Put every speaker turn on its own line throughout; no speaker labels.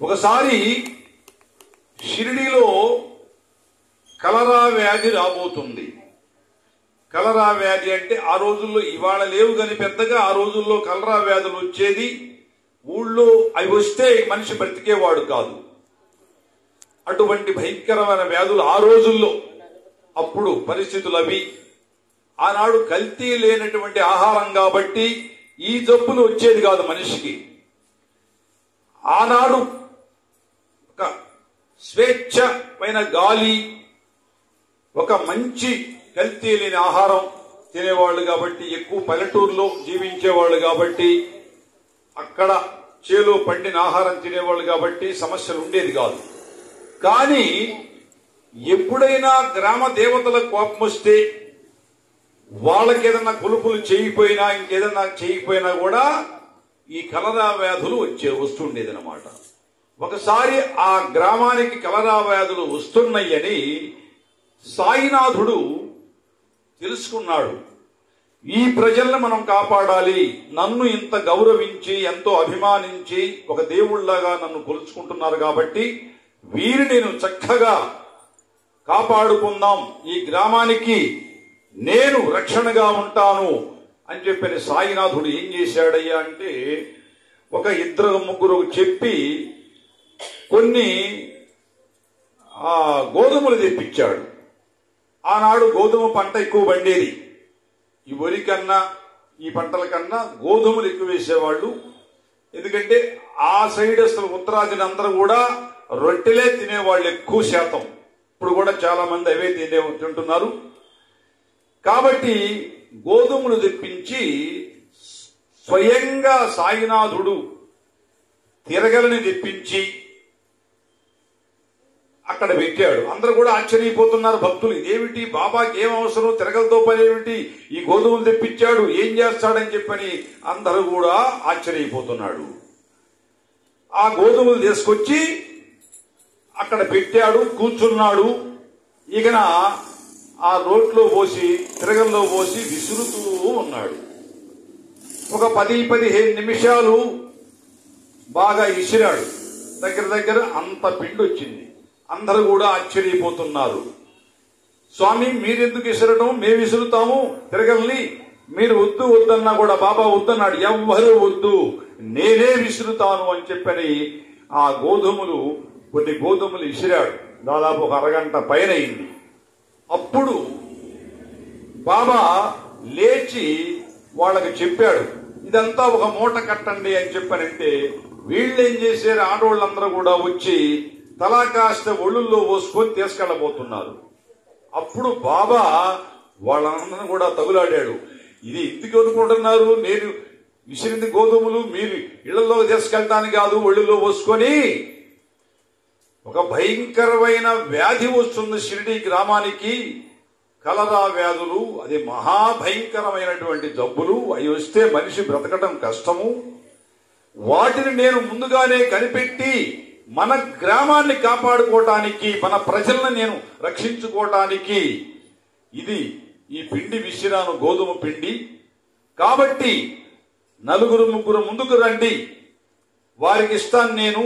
ఒకసారి షిరిడీలో కలరా వ్యాధి రాబోతుంది. కలరా వ్యాధి అంటే ఆ రోజుల్లో ఇవాళ లేవు కానీ పెద్దగా ఆ రోజుల్లో కలరా వ్యాధులు వచ్చేది. ఊళ్ళో అవి వస్తే మనిషి బ్రతికేవాడు కాదు. అటువంటి భయంకరమైన వ్యాధులు ఆ రోజుల్లో. అప్పుడు పరిస్థితులు అవి. ఆనాడు కల్తీ లేనటువంటి ఆహారం కాబట్టి ఈ జబ్బులు వచ్చేది కాదు మనిషికి. ఆనాడు ఒక స్వేచ్ఛమైన గాలి, ఒక మంచి కల్తీ లేని ఆహారం తినేవాళ్ళు కాబట్టి, ఎక్కువ పల్లెటూరులో జీవించేవాళ్ళు కాబట్టి, అక్కడ చేలో పండిన ఆహారం తినేవాళ్ళు కాబట్టి సమస్యలు ఉండేది కాదు. కానీ ఎప్పుడైనా గ్రామ దేవతలకు కోపం వస్తే, వాళ్ళకి ఏదన్నా కొలుపులు చేయకపోయినా ఇంకేదన్నా చేయకపోయినా కూడా ఈ కలరా వ్యాధులు వస్తుండేదన్నమాట. ఒకసారి ఆ గ్రామానికి కలరా వ్యాధులు వస్తున్నాయని సాయినాథుడు తెలుసుకున్నాడు. ఈ ప్రజల్ని మనం కాపాడాలి, నన్ను ఇంత గౌరవించి ఎంతో అభిమానించి ఒక దేవుళ్లాగా నన్ను కొలుచుకుంటున్నారు కాబట్టి వీరిని నేను చక్కగా కాపాడుకుందాం, ఈ గ్రామానికి నేను రక్షణగా ఉంటాను అని చెప్పిన సాయినాథుడు ఏం చేశాడయ్యా అంటే, ఒక ఇద్దరు ముగ్గురు చెప్పి కొన్ని గోధుమలు తెప్పించాడు. ఆనాడు గోధుమ పంట ఎక్కువ పండేది. ఈ వరి కన్నా ఈ పంటల కన్నా గోధుమలు ఎక్కువ వేసేవాళ్ళు. ఎందుకంటే ఆ సైడ్ అసలు ఉత్తరాదిని అందరూ కూడా రొట్టెలే తినేవాళ్ళు ఎక్కువ శాతం. ఇప్పుడు కూడా చాలా మంది అవే తింటున్నారు. కాబట్టి గోధుమలు తెప్పించి స్వయంగా సాయినాథుడు తిరగలని తెప్పించి అక్కడ పెట్టాడు. అందరూ కూడా ఆశ్చర్యపోతున్నారు భక్తులు, ఇదేమిటి బాబాకి ఏం అవసరం, తిరగలతో పని ఏమిటి, ఈ గోధుమలు తెప్పించాడు ఏం చేస్తాడని చెప్పని అందరూ కూడా ఆశ్చర్యపోతున్నాడు. ఆ గోధుమలు తీసుకొచ్చి అక్కడ పెట్టాడు, కూర్చున్నాడు. ఇకన ఆ రోట్లో పోసి తిరగల్లో పోసి విసురుతూ ఉన్నాడు. ఒక 10-15 నిమిషాలు బాగా విసిరాడు. దగ్గర అంత పిండి వచ్చింది. అందరూ కూడా ఆశ్చర్యపోతున్నారు. స్వామి మీరెందుకు విసరడం, మేము విసురుతాము తిరగల్ని, మీరు వద్దన్నా కూడా బాబా వద్దన్నాడు. ఎవ్వరూ వద్దు, నేనే విసురుతాను అని చెప్పని ఆ కొన్ని గోధుమలు విసిరాడు. దాదాపు ఒక అరగంట పైన అయింది. అప్పుడు బాబా లేచి వాళ్ళకి చెప్పాడు, ఇదంతా ఒక మూట కట్టండి అని చెప్పనంటే వీళ్ళేం చేశారు, ఆడవాళ్ళందరూ కూడా వచ్చి తలా కాస్త ఒళ్ళుల్లో పోసుకొని తీసుకెళ్లబోతున్నారు. అప్పుడు బాబా వాళ్ళందరూ కూడా తగులాడాడు. ఇది ఎందుకు అనుకుంటున్నారు, నేను విసిరింది గోధుమలు మీరు ఇళ్లలో తీసుకెళ్ళడానికి కాదు, ఒళ్ళులో పోసుకొని. ఒక భయంకరమైన వ్యాధి వస్తుంది షిరిడీ గ్రామానికి, కలరా వ్యాధులు. అది మహాభయంకరమైనటువంటి జబ్బులు. అవి వస్తే మనిషి బ్రతకటం కష్టము. వాటిని నేను ముందుగానే కనిపెట్టి మన గ్రామాన్ని కాపాడుకోవటానికి, మన ప్రజలను నేను రక్షించుకోవటానికి ఇది ఈ పిండి విసిరాను, గోధుమ పిండి. కాబట్టి 4-3 ముందుకు రండి, వారికి ఇస్తాను నేను.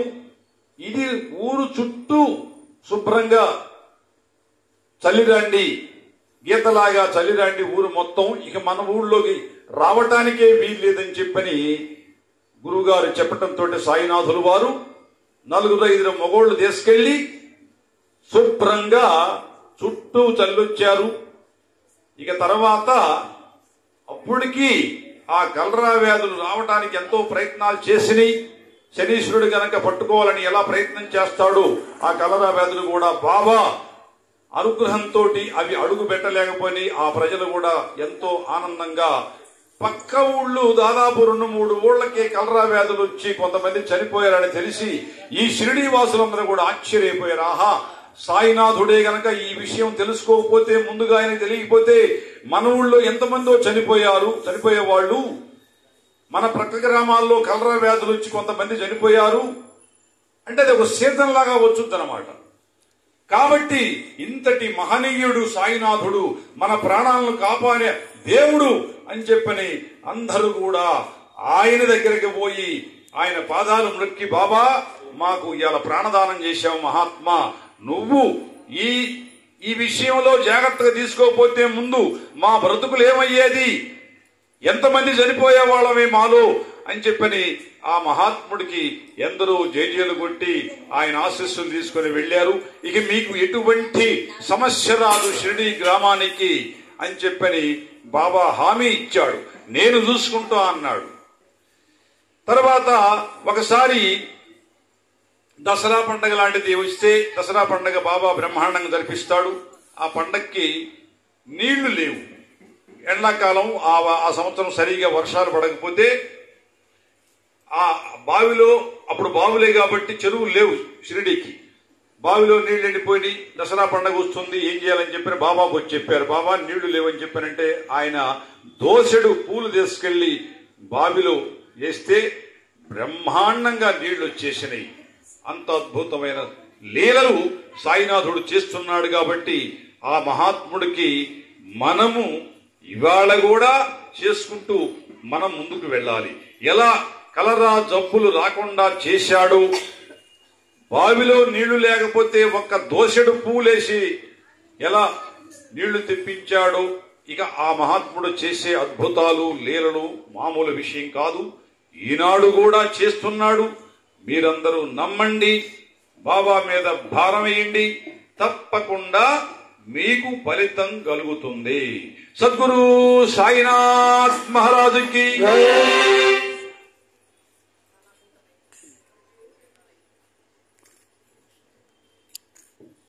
ఇది ఊరు చుట్టూ శుభ్రంగా చల్లిరండి, గీతలాగా చల్లిరండి ఊరు మొత్తం. ఇక మన ఊళ్ళోకి రావటానికే వీల్లేదని చెప్పని గురువుగారు చెప్పటంతో సాయినాథులు వారు 4-5 మగోళ్లు తీసుకెళ్లి శుభ్రంగా చుట్టూ చల్లొచ్చారు. ఇక తర్వాత అప్పటికి ఆ కలరా వ్యాధులు రావటానికి ఎంతో ప్రయత్నాలు చేసినాయి. శనీశ్వరుడు గనక పట్టుకోవాలని ఎలా ప్రయత్నం చేస్తాడు, ఆ కలరా వ్యాధులు కూడా బాబా అనుగ్రహంతో అవి అడుగు పెట్టలేకపోయి ఆ ప్రజలు కూడా ఎంతో ఆనందంగా, పక్క ఊళ్ళు దాదాపు 2-3 ఊళ్ళకే కలరా వ్యాధులు వచ్చి కొంతమంది చనిపోయారని తెలిసి ఈ షిరిడీ వాసులందరూ కూడా ఆశ్చర్యపోయారు. ఆహా, సాయినాథుడే గనక ఈ విషయం తెలుసుకోకపోతే, ముందుగా ఆయన తెలియకపోతే మన ఊళ్ళో ఎంతమందో చనిపోయేవాళ్ళు. మన ప్రక్క గ్రామాల్లో కలరా వ్యాధులు వచ్చి కొంతమంది చనిపోయారు అంటే అది ఒక సీజన్ లాగా వచ్చుద్దన్నమాట. కాబట్టి ఇంతటి మహనీయుడు సాయినాథుడు, మన ప్రాణాలను కాపాడే దేవుడు అని చెప్పని అందరూ కూడా ఆయన దగ్గరికి పోయి ఆయన పాదాలు మొక్కి, బాబా మాకు ఇవాళ ప్రాణదానం చేశావు మహాత్మా, నువ్వు ఈ విషయంలో జాగ్రత్తగా తీసుకోకపోతే ముందు మా బ్రతుకులు ఏమయ్యేది, ఎంతమంది చనిపోయే వాళ్ళమే మాలో అని చెప్పని ఆ మహాత్ముడికి ఎందరో జేజేలు కొట్టి ఆయన ఆశీస్సులు తీసుకుని వెళ్లారు. ఇక మీకు ఎటువంటి సమస్య రాదు షిరిడి గ్రామానికి అని చెప్పని బాబా హామీ ఇచ్చాడు. నేను చూసుకుంటా అన్నాడు. తర్వాత ఒకసారి దసరా పండగ లాంటిది వస్తే, దసరా పండగ బాబా బ్రహ్మాండంగా జరిపిస్తాడు. ఆ పండగకి నీళ్లు లేవు. ఎండాకాలం ఆ సంవత్సరం సరిగా వర్షాలు పడకపోతే ఆ బావిలో, అప్పుడు బావులే కాబట్టి చెరువులు లేవు షిరిడీకి, బావిలో నీళ్లు ఎండిపోయి దసరా పండగ వస్తుంది ఏం చేయాలని చెప్పి బాబాకు వచ్చి చెప్పారు. బాబా నీళ్లు లేవని చెప్పారంటే ఆయన దోసెడు పూలు తీసుకెళ్లి బావిలో వేస్తే బ్రహ్మాండంగా నీళ్లు వచ్చేసినాయి. అంత అద్భుతమైన లీలలు సాయినాథుడు చేస్తున్నాడు. కాబట్టి ఆ మహాత్ముడికి మనము ఇవాళ కూడా చేసుకుంటూ మనం ముందుకు వెళ్ళాలి. ఎలా కలరా జబ్బులు రాకుండా చేశాడు, బావిలో నీళ్లు లేకపోతే ఒక్క దోసెడు పూలేసి ఎలా నీళ్లు తెప్పించాడు. ఇక ఆ మహాత్ముడు చేసే అద్భుతాలు లీలలు మామూలు విషయం కాదు. ఈనాడు కూడా చేస్తున్నాడు. మీరందరూ నమ్మండి, బాబా మీద భారం వేయండి, తప్పకుండా మీకు ఫలితం కలుగుతుంది. సద్గురు సాయినాథ్ మహారాజుకి